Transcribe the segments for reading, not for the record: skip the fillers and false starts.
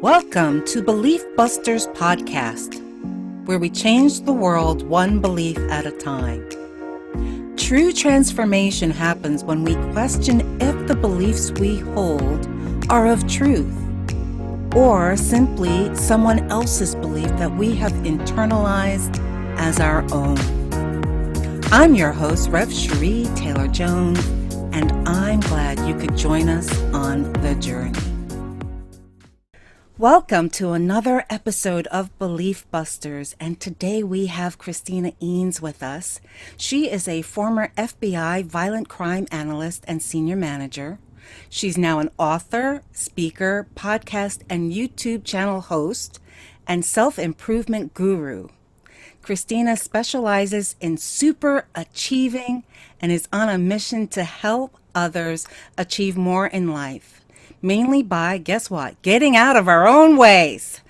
Welcome to Belief Busters Podcast, where we change the world one belief at a time. True transformation happens when we question if the beliefs we hold are of truth, or simply someone else's belief that we have internalized as our own. I'm your host, Rev. Cherie Taylor-Jones, and I'm glad you could join us on the journey. Welcome to another episode of Belief Busters, and today we have Christina Eanes with us. She is a former FBI violent crime analyst and senior manager. She's now an author, speaker, podcast, and YouTube channel host, and self-improvement guru. Christina specializes in super achieving and is on a mission to help others achieve more in life. Mainly by, guess what? Getting out of our own ways.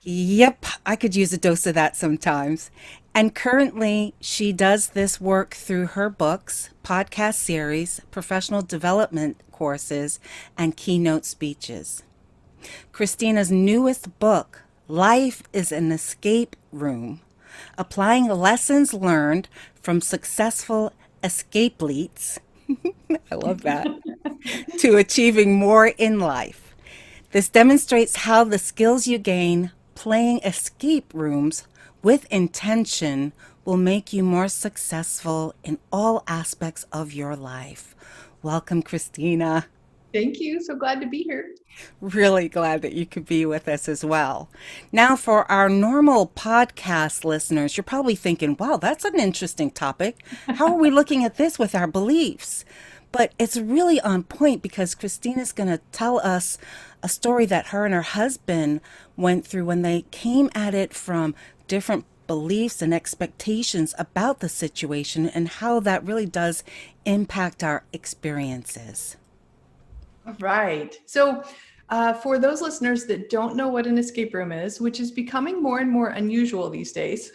Yep, I could use a dose of that sometimes. And currently, she does this work through her books, podcast series, professional development courses, and keynote speeches. Christina's newest book, Life is an Escape Room, applying lessons learned from successful escapees. I love that. To achieving more in life. This demonstrates how the skills you gain playing escape rooms with intention will make you more successful in all aspects of your life. Welcome, Christina. Thank you. So glad to be here. Really glad that you could be with us as well. Now, for our normal podcast listeners, you're probably thinking, wow, that's an interesting topic. How are we looking at this with our beliefs? But it's really on point because Christina's going to tell us a story that her and her husband went through when they came at it from different beliefs and expectations about the situation and how that really does impact our experiences. Right. So, for those listeners that don't know what an escape room is, which is becoming more and more unusual these days,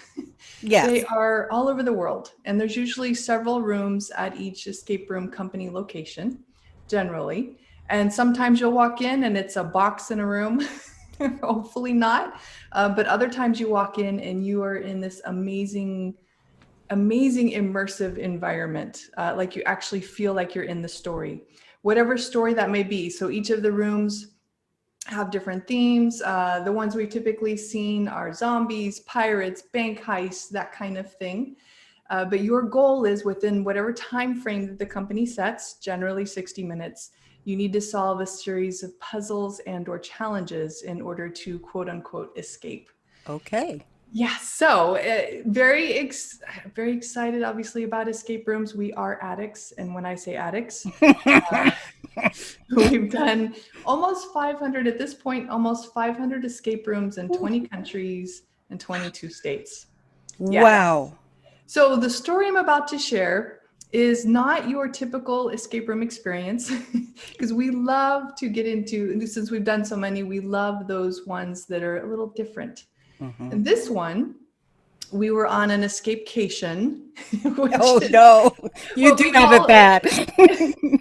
Yes. they are all over the world. And there's usually several rooms at each escape room company location, generally. And sometimes you'll walk in and it's a box in a room. Hopefully not. But other times you walk in and you are in this amazing immersive environment. Like you actually feel like you're in the story, whatever story that may be. So each of the rooms have different themes. The ones we've typically seen are zombies, pirates, bank heists, that kind of thing. But your goal is within whatever time frame that the company sets, generally 60 minutes, you need to solve a series of puzzles and or challenges in order to quote unquote escape. Okay. Yeah, so very excited, obviously, about escape rooms. We are addicts, and when I say addicts, we've done almost 500 at this point, almost 500 escape rooms in 20 countries and 22 states. Yeah. Wow. So the story I'm about to share is not your typical escape room experience because we love to get into, since we've done so many, we love those ones that are a little different. Mm-hmm. And this one, we were on an escapecation. Oh, no. You do have it bad.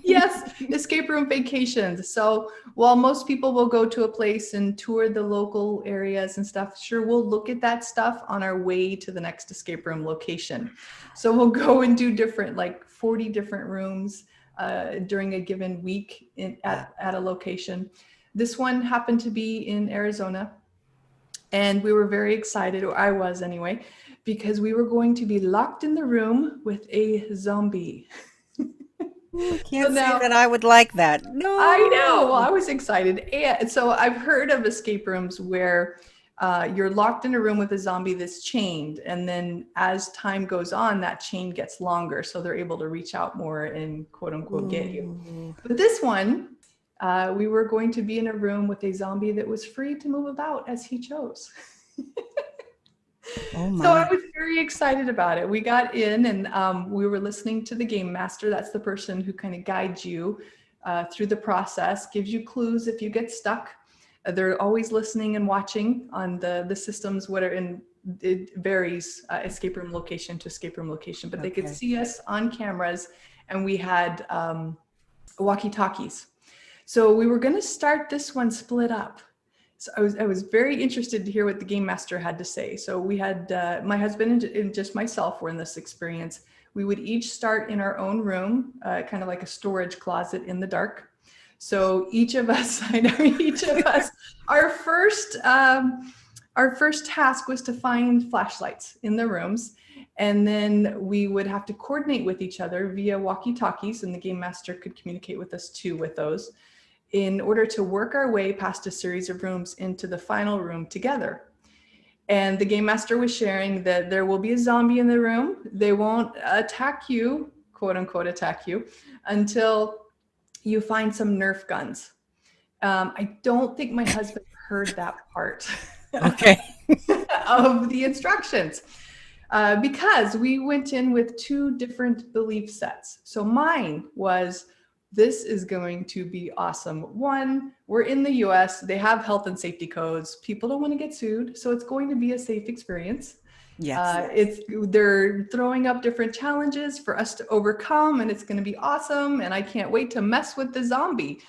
Yes, escape room vacations. So while most people will go to a place and tour the local areas and stuff, sure, we'll look at that stuff on our way to the next escape room location. So we'll go and do different, like 40 different rooms during a given week at a location. This one happened to be in Arizona. And we were very excited, or I was anyway, because we were going to be locked in the room with a zombie. Can't say that I would like that. No. I know. Well, I was excited. And so I've heard of escape rooms where you're locked in a room with a zombie that's chained. And then as time goes on, that chain gets longer. So they're able to reach out more and quote unquote get you. But this one, we were going to be in a room with a zombie that was free to move about as he chose. Oh my. So I was very excited about it. We got in and we were listening to the game master. That's the person who kind of guides you through the process, gives you clues if you get stuck. They're always listening and watching on the systems, it varies escape room location to escape room location, but they could see us on cameras and we had walkie-talkies. So we were going to start this one split up. So I was very interested to hear what the game master had to say. So we had my husband and just myself were in this experience. We would each start in our own room, kind of like a storage closet in the dark. So each of us, our first task was to find flashlights in the rooms. And then we would have to coordinate with each other via walkie-talkies, and the game master could communicate with us too with those, in order to work our way past a series of rooms into the final room together. And the game master was sharing that there will be a zombie in the room. They won't attack you, quote unquote, attack you, until you find some Nerf guns. I don't think my husband heard that part Okay. of the instructions. Because we went in with two different belief sets. So mine was, this is going to be awesome. One, we're in the US, they have health and safety codes. People don't want to get sued, so it's going to be a safe experience. Yes. They're throwing up different challenges for us to overcome, and it's going to be awesome. And I can't wait to mess with the zombie.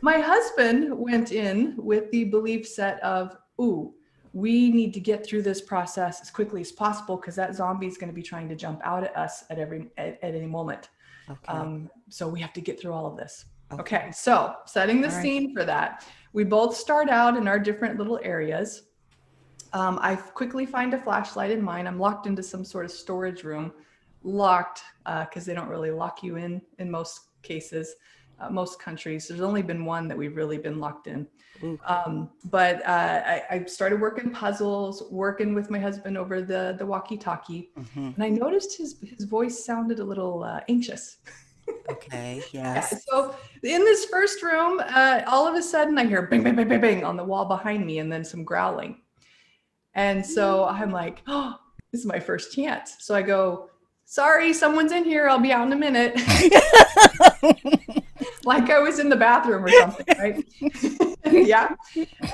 My husband went in with the belief set of, ooh, we need to get through this process as quickly as possible because that zombie is going to be trying to jump out at us at any moment. Okay. So we have to get through all of this. Okay. So setting the scene for that, we both start out in our different little areas. I quickly find a flashlight in mine. I'm locked into some sort of storage room, locked because they don't really lock you in most cases. Most countries, there's only been one that we've really been locked in. But I started working puzzles, working with my husband over the walkie-talkie, and I noticed his voice sounded a little anxious. Okay. Yes. So in this first room, all of a sudden I hear bang, bang, bang, bang, bang on the wall behind me, and then some growling. And so I'm like, oh, this is my first chance. So I go, sorry, someone's in here. I'll be out in a minute. Like I was in the bathroom or something, right? Yeah.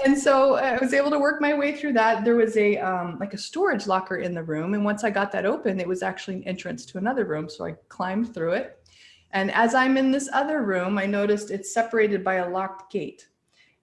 And so I was able to work my way through that. There was a like a storage locker in the room. And once I got that open, it was actually an entrance to another room. So I climbed through it. And as I'm in this other room, I noticed it's separated by a locked gate.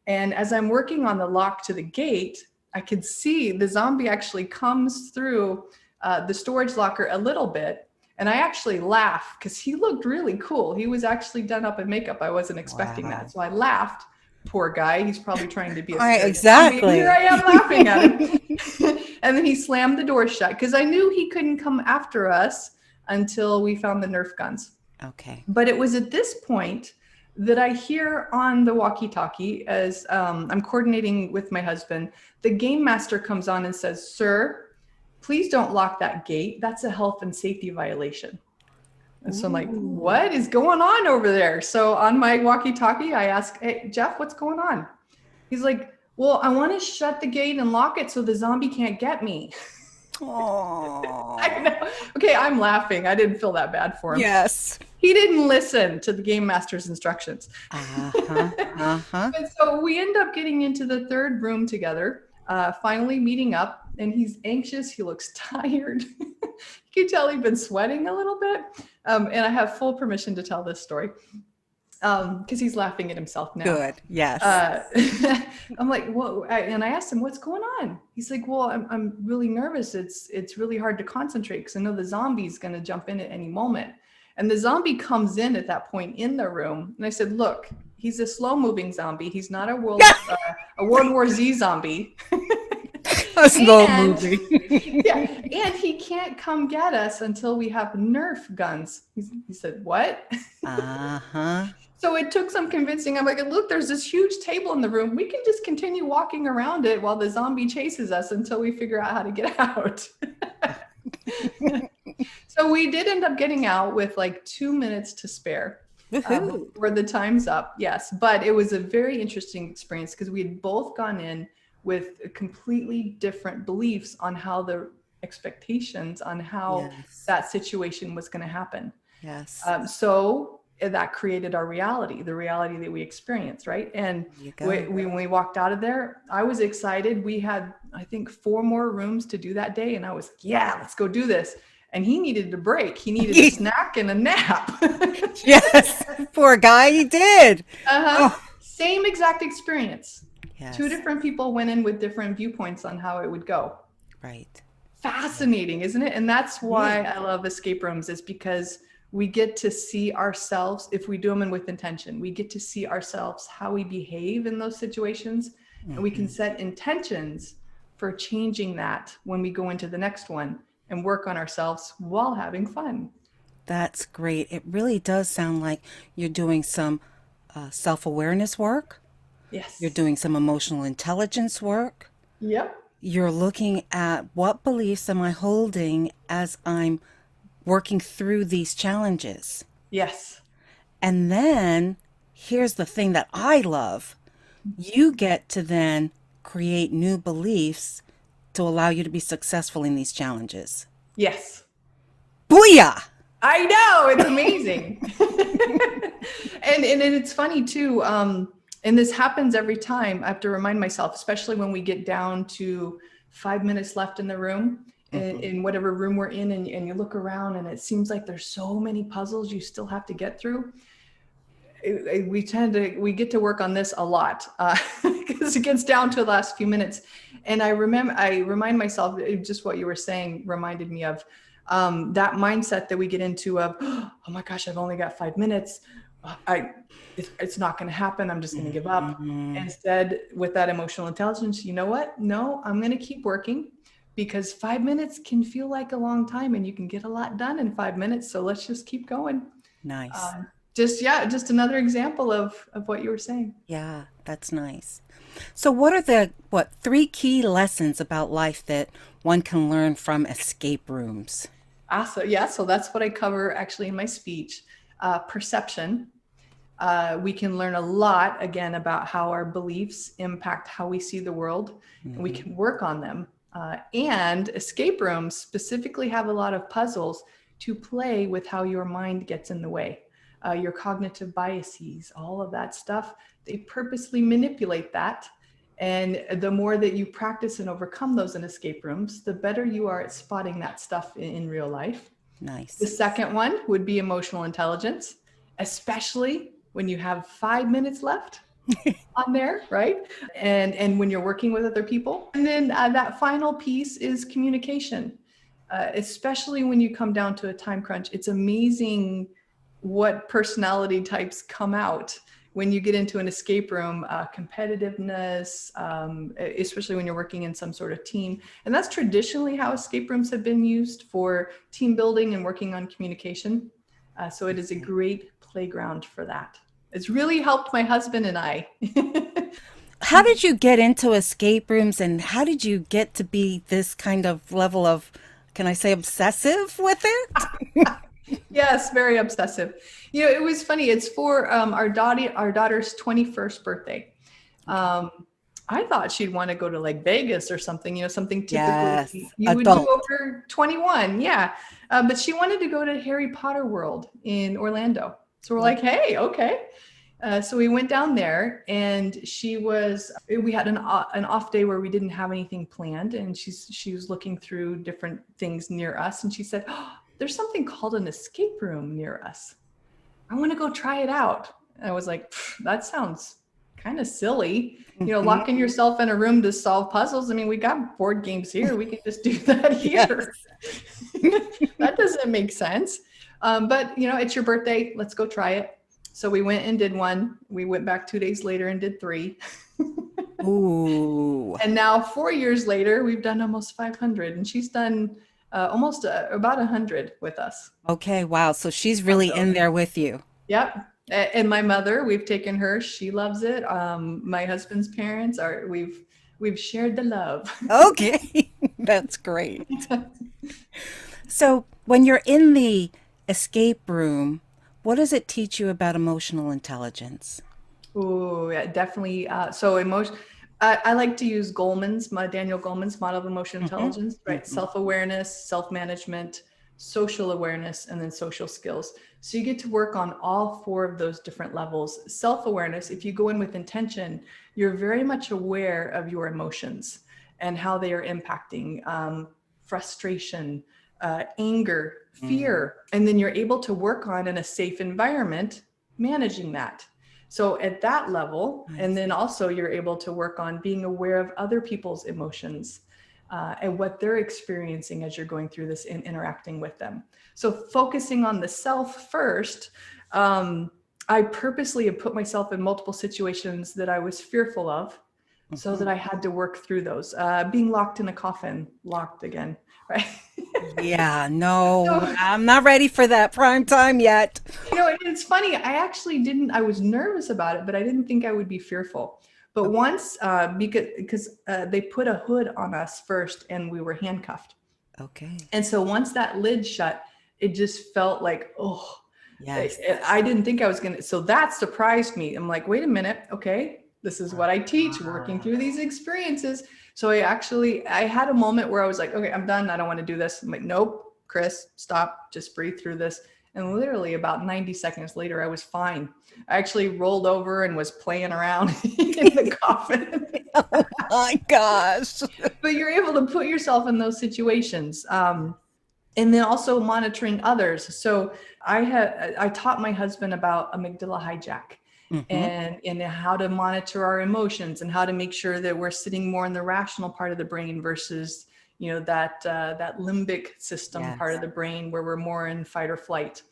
And as I'm working on the lock to the gate, I could see the zombie actually comes through the storage locker a little bit. And I actually laughed because he looked really cool. He was actually done up in makeup. I wasn't expecting that. So I laughed. Poor guy. He's probably trying to be a scary exactly. zombie. Here I am laughing at him. And then he slammed the door shut because I knew he couldn't come after us until we found the Nerf guns. Okay. But it was at this point that I hear on the walkie-talkie as I'm coordinating with my husband, the game master comes on and says, "Sir, please don't lock that gate. That's a health and safety violation." And so I'm like, what is going on over there? So on my walkie-talkie, I ask, "Hey, Jeff, what's going on?" He's like, "Well, I want to shut the gate and lock it so the zombie can't get me." Oh. I know. Okay, I'm laughing. I didn't feel that bad for him. Yes. He didn't listen to the game master's instructions. And so we end up getting into the third room together, finally meeting up. And he's anxious. He looks tired. You can tell he'd been sweating a little bit. And I have full permission to tell this story because he's laughing at himself now. Good. Yes. I'm like, whoa. And I asked him, "What's going on?" He's like, "Well, I'm really nervous. It's really hard to concentrate because I know the zombie's going to jump in at any moment." And the zombie comes in at that point in the room. And I said, "Look, he's a slow moving zombie. He's not a World War Z zombie." A slow movie. Yeah, and he can't come get us until we have Nerf guns. He said, "What?" So it took some convincing. I'm like, "Look, there's this huge table in the room. We can just continue walking around it while the zombie chases us until we figure out how to get out." So we did end up getting out with like 2 minutes to spare before the time's up. Yes, but it was a very interesting experience because we had both gone in with completely different beliefs on how the expectations on how that situation was going to happen. Yes. So that created our reality, the reality that we experienced, right? And when we walked out of there, I was excited. We had, I think, 4 more rooms to do that day. And I was, yeah, let's go do this. And he needed a break. He needed a snack and a nap. Yes. Poor guy, he did. Same exact experience. Two Yes. different people went in with different viewpoints on how it would go. Right. Fascinating, isn't it? And that's Yeah. why I love escape rooms, is because we get to see ourselves, if we do them in with intention, we get to see ourselves, how we behave in those situations, and we can Hmm. set intentions for changing that when we go into the next one and work on ourselves while having fun. That's great. It really does sound like you're doing some self-awareness work. You're Yes. doing some emotional intelligence work. Yep. You're looking at what beliefs am I holding as I'm working through these challenges. Yes. And then here's the thing that I love. You get to then create new beliefs to allow you to be successful in these challenges. Yes. Booyah! I know, it's amazing. And it's funny too. And this happens every time. I have to remind myself, especially when we get down to 5 minutes left in the room, Hmm. in whatever room we're in, and you look around and it seems like there's so many puzzles you still have to get through. We get to work on this a lot, because it gets down to the last few minutes. And I remind myself, just what you were saying reminded me of, that mindset that we get into of, oh my gosh, I've only got 5 minutes. I, it's not going to happen. I'm just going to give up. Hmm. Instead, with that emotional intelligence, you know what? No, I'm going to keep working, because 5 minutes can feel like a long time and you can get a lot done in 5 minutes. So let's just keep going. Nice. Um, just another example of what you were saying. Yeah, that's nice. So what are the three key lessons about life that one can learn from escape rooms? Awesome. Yeah, so that's what I cover actually in my speech. Perception. We can learn a lot again about how our beliefs impact how we see the world, and we Hmm. can work on them. And escape rooms specifically have a lot of puzzles to play with how your mind gets in the way. Your cognitive biases, all of that stuff, they purposely manipulate that. And the more that you practice and overcome those in escape rooms, the better you are at spotting that stuff in real life. The Nice. second one would be emotional intelligence, especially when you have 5 minutes left on there, right? And when you're working with other people. And then that final piece is communication, especially when you come down to a time crunch. It's amazing what personality types come out when you get into an escape room. Competitiveness, especially when you're working in some sort of team. And that's traditionally how escape rooms have been used, for team building and working on communication. So it is a great playground for that. It's really helped my husband and I. How did you get into escape rooms and how did you get to be this kind of level of, can I say, obsessive with it? Yes, very obsessive. It was funny. It's for our daughter's 21st birthday. Okay. Um, I thought she'd want to go to like Vegas or something, something Yes, typically you would do adult. over 21. Yeah. But she wanted to go to Harry Potter World in Orlando. So we're Oh, like, hey, okay. So we went down there, and we had an off day where we didn't have anything planned. And she was looking through different things near us. And she said, oh, there's something called an escape room near us. I want to go try it out. And I was like, that sounds kind of silly. mhm. Locking yourself in a room to solve puzzles. I mean, we got board games here. We can just do that Yes. here. That doesn't make sense. But it's your birthday. Let's go try it. So we went and did one. We went back 2 days later and did three. Ooh. And now 4 years later, we've done almost 500, and she's done almost about 100 with us. Okay, wow. So she's Of really in those. there with you. Yep. And my mother, we've taken her. She loves it. My husband's parents are. We've shared the love. Okay, that's great. So when you're in the escape room, what does it teach you about emotional intelligence? Oh, yeah, definitely. So emotion. I like to use Daniel Goleman's model of emotional Hmm. intelligence, right? Hmm. Self-awareness, self-management, social awareness, and then social skills. So you get to work on all four of those different levels. Self-awareness, if you go in with intention, you're very much aware of your emotions and how they are impacting frustration, anger, fear, and then you're able to work on, in a safe environment, managing that. So at that level, and Nice. then also you're able to work on being aware of other people's emotions and what they're experiencing as you're going through this and interacting with them. So focusing on the self first, I purposely have put myself in multiple situations that I was fearful of so that I had to work through those. Being locked in a coffin, locked again, right? Yeah, no, So, I'm not ready for that prime time yet. it's funny. I actually didn't, I was nervous about it, but I didn't think I would be fearful. But Oh, once, because they put a hood on us first and we were handcuffed. okay. And so once that lid shut, it just felt like, oh, Yes. I didn't think I was going to. So that surprised me. I'm like, wait a minute. Okay. This is what I teach, working through these experiences. So I had a moment where I was like, okay, I'm done. I don't want to do this. I'm like, nope, Chris, stop. Just breathe through this. And literally about 90 seconds later, I was fine. I actually rolled over and was playing around in the coffin. Oh my gosh. But you're able to put yourself in those situations. And then also monitoring others. So I taught my husband about amygdala hijack Hmm. and how to monitor our emotions and how to make sure that we're sitting more in the rational part of the brain versus that limbic system part Yes. of the brain where we're more in fight or flight.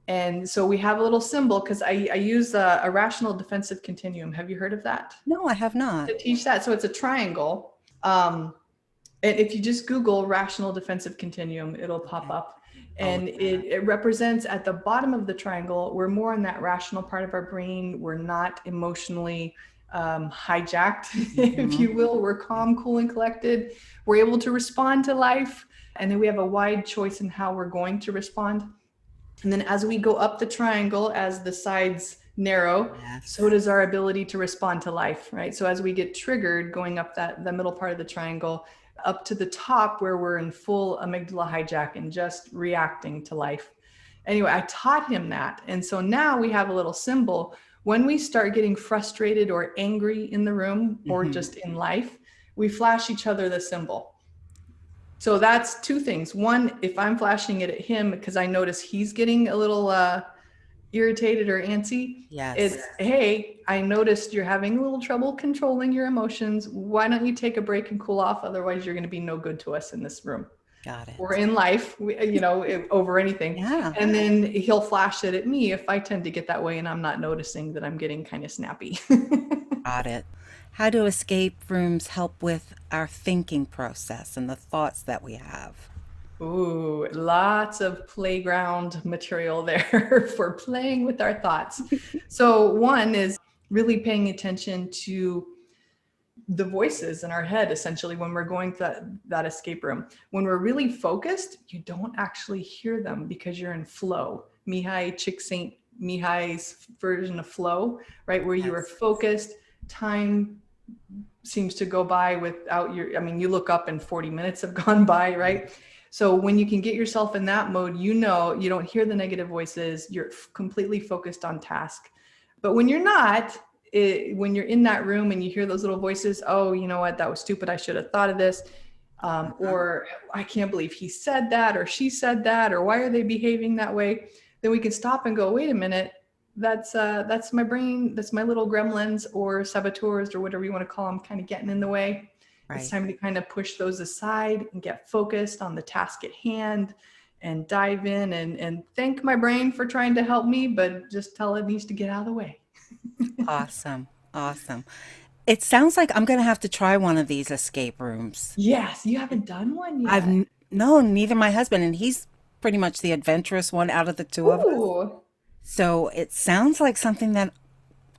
And so we have a little symbol because I use a rational defensive continuum. Have you heard of that? No, I have not. To teach that. So it's a triangle. And if you just Google rational defensive continuum, it'll pop Okay. up. I'll look And that up. it represents at the bottom of the triangle, we're more in that rational part of our brain. We're not emotionally hijacked, if Hmm. you will. We're calm, cool, and collected. We're able to respond to life. And then we have a wide choice in how we're going to respond. And then as we go up the triangle, as the sides narrow, so Yes. does our ability to respond to life, right? So as we get triggered going up the middle part of the triangle, up to the top where we're in full amygdala hijack and just reacting to life. Anyway, I taught him that. And so now we have a little symbol. When we start getting frustrated or angry in the room or Hmm. just in life, we flash each other the symbol. So that's two things. One, if I'm flashing it at him because I notice he's getting a little irritated or antsy, Yes. it's, hey, I noticed you're having a little trouble controlling your emotions. Why don't you take a break and cool off? Otherwise, you're going to be no good to us in this room Got or it. in life, over anything. Yeah. And then he'll flash it at me if I tend to get that way and I'm not noticing that I'm getting kind of snappy. Got it. How do escape rooms help with our thinking process and the thoughts that we have? Ooh, lots of playground material there for playing with our thoughts. So, one is really paying attention to the voices in our head, essentially, when we're going to that escape room. When we're really focused, you don't actually hear them because you're in flow. Mihai Csikszentmihalyi's version of flow, right? Where you are Yes. focused, time seems to go by without you look up and 40 minutes have gone by, right? So when you can get yourself in that mode, you don't hear the negative voices, you're completely focused on task. But when you're not, when you're in that room and you hear those little voices, oh, you know what, that was stupid, I should have thought of this. Uh-huh. Or I can't believe he said that, or she said that, or why are they behaving that way? Then we can stop and go, wait a minute, that's my brain, that's my little gremlins or saboteurs or whatever you want to call them, kind of getting in the way. It's Right. time to kind of push those aside and get focused on the task at hand and dive in and thank my brain for trying to help me, but just tell it needs to get out of the way. Awesome. Awesome. It sounds like I'm going to have to try one of these escape rooms. Yes, you haven't done one I've yet. no, neither my husband, and he's pretty much the adventurous one out of the two of us. Ooh, So it sounds like something that I'm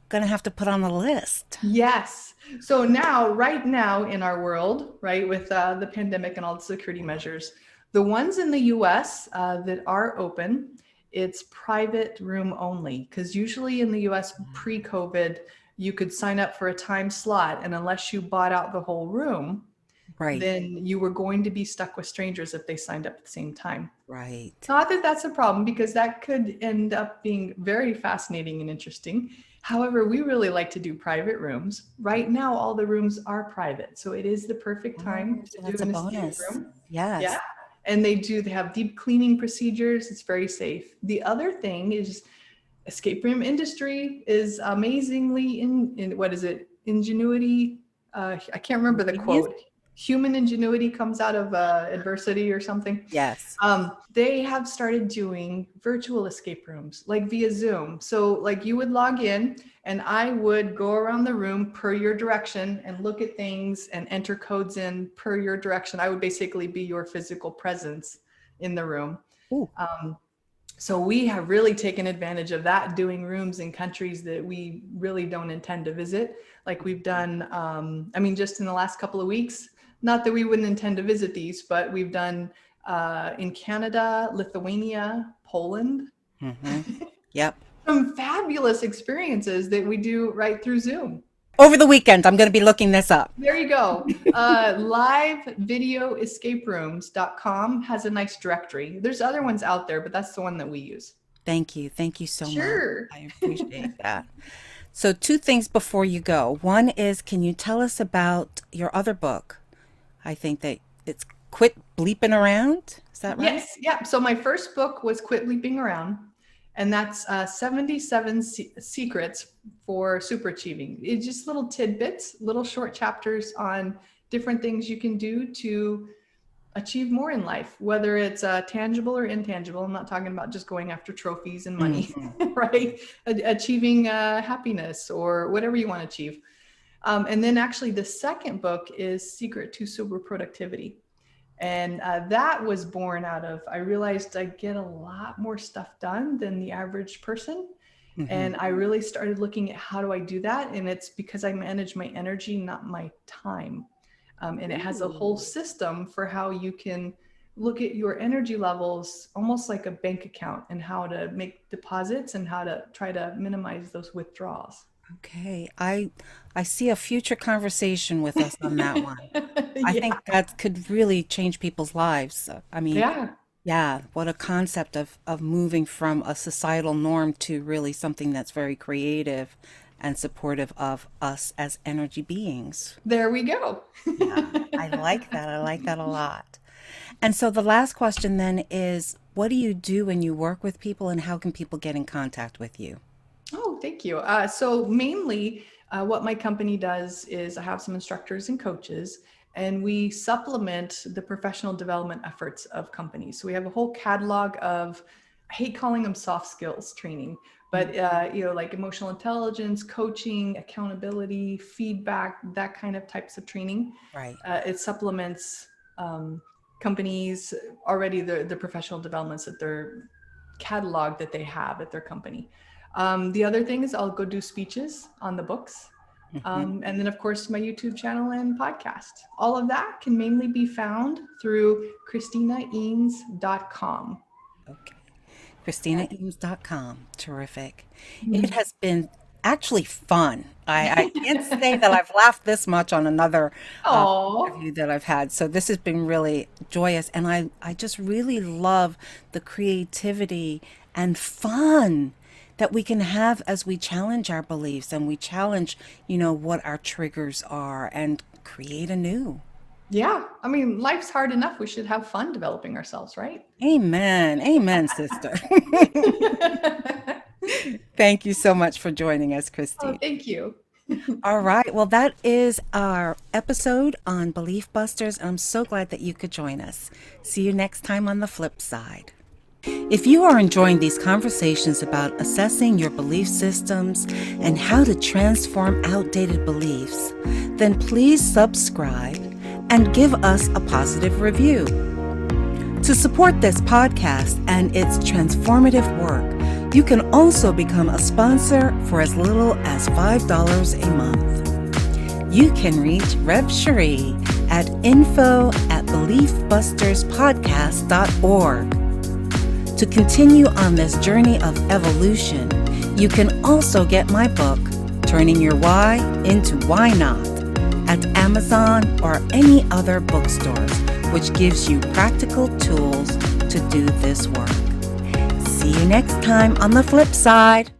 going to have to put on the list. yes. So now, right now in our world, right, with the pandemic and all the security measures, the ones in the US that are open, it's private room only. Because usually in the US pre COVID, you could sign up for a time slot. And unless you bought out the whole room, Right. then you were going to be stuck with strangers if they signed up at the same time. Right. Not that that's a problem, because that could end up being very fascinating and interesting. However, we really like to do private rooms. Right now, all the rooms are private. So it is the perfect time Oh, to so do that's a an escape bonus. room. Yeah. Yes. And they have deep cleaning procedures. It's very safe. The other thing is escape room industry is amazingly in what is it? Ingenuity. I can't remember the quote. Human ingenuity comes out of adversity or something. Yes. They have started doing virtual escape rooms, like via Zoom. So like you would log in and I would go around the room per your direction and look at things and enter codes in per your direction. I would basically be your physical presence in the room. So we have really taken advantage of that, doing rooms in countries that we really don't intend to visit. Like we've done, just in the last couple of weeks, not that we wouldn't intend to visit these, but we've done in Canada, Lithuania, Poland. Mm-hmm. Yep. Some fabulous experiences that we do right through Zoom. Over the weekend, I'm going to be looking this up. There you go. Livevideoescaperooms.com has a nice directory. There's other ones out there, but that's the one that we use. Thank you. Thank you so Sure. much. I appreciate that. So 2 things before you go. One is, can you tell us about your other book? I think that it's Quit Bleeping Around. Is that right? Yes. Yeah. So my first book was Quit Bleeping Around. And that's 77 secrets for super achieving. It's just little tidbits, little short chapters on different things you can do to achieve more in life, whether it's tangible or intangible. I'm not talking about just going after trophies and money, right? Achieving happiness or whatever you want to achieve. And then actually the second book is Secret to Sober Productivity. And that was born out of, I realized I get a lot more stuff done than the average person. Mm-hmm. And I really started looking at how do I do that? And it's because I manage my energy, not my time. And it has a whole system for how you can look at your energy levels, almost like a bank account, and how to make deposits and how to try to minimize those withdrawals. Okay. I see a future conversation with us on that one. I think that could really change people's lives. I mean, what a concept of moving from a societal norm to really something that's very creative and supportive of us as energy beings. There we go. Yeah, I like that. I like that a lot. And so the last question then is, what do you do when you work with people, and how can people get in contact with you? Oh, thank you. So mainly what my company does is I have some instructors and coaches, and we supplement the professional development efforts of companies. So we have a whole catalog of, I hate calling them soft skills training, but like emotional intelligence, coaching, accountability, feedback, that kind of types of training. Right. It supplements companies already, the professional developments that their catalog that they have at their company. The other thing is I'll go do speeches on the books. And then of course my YouTube channel and podcast. All of that can mainly be found through ChristinaEanes.com. Okay. ChristinaEanes.com. Terrific. It has been actually fun. I can't say that I've laughed this much on another interview that I've had. So this has been really joyous. And I just really love the creativity and fun that we can have as we challenge our beliefs and we challenge, what our triggers are and create anew. Yeah. I mean, life's hard enough. We should have fun developing ourselves, right? Amen. Amen, sister. Thank you so much for joining us, Christy. Oh, thank you. All right. Well, that is our episode on Belief Busters. I'm so glad that you could join us. See you next time on the flip side. If you are enjoying these conversations about assessing your belief systems and how to transform outdated beliefs, then please subscribe and give us a positive review. To support this podcast and its transformative work, you can also become a sponsor for as little as $5 a month. You can reach Rev Cherie at info@beliefbusterspodcast.org. To continue on this journey of evolution, you can also get my book, Turning Your Why into Why Not, at Amazon or any other bookstores, which gives you practical tools to do this work. See you next time on the flip side.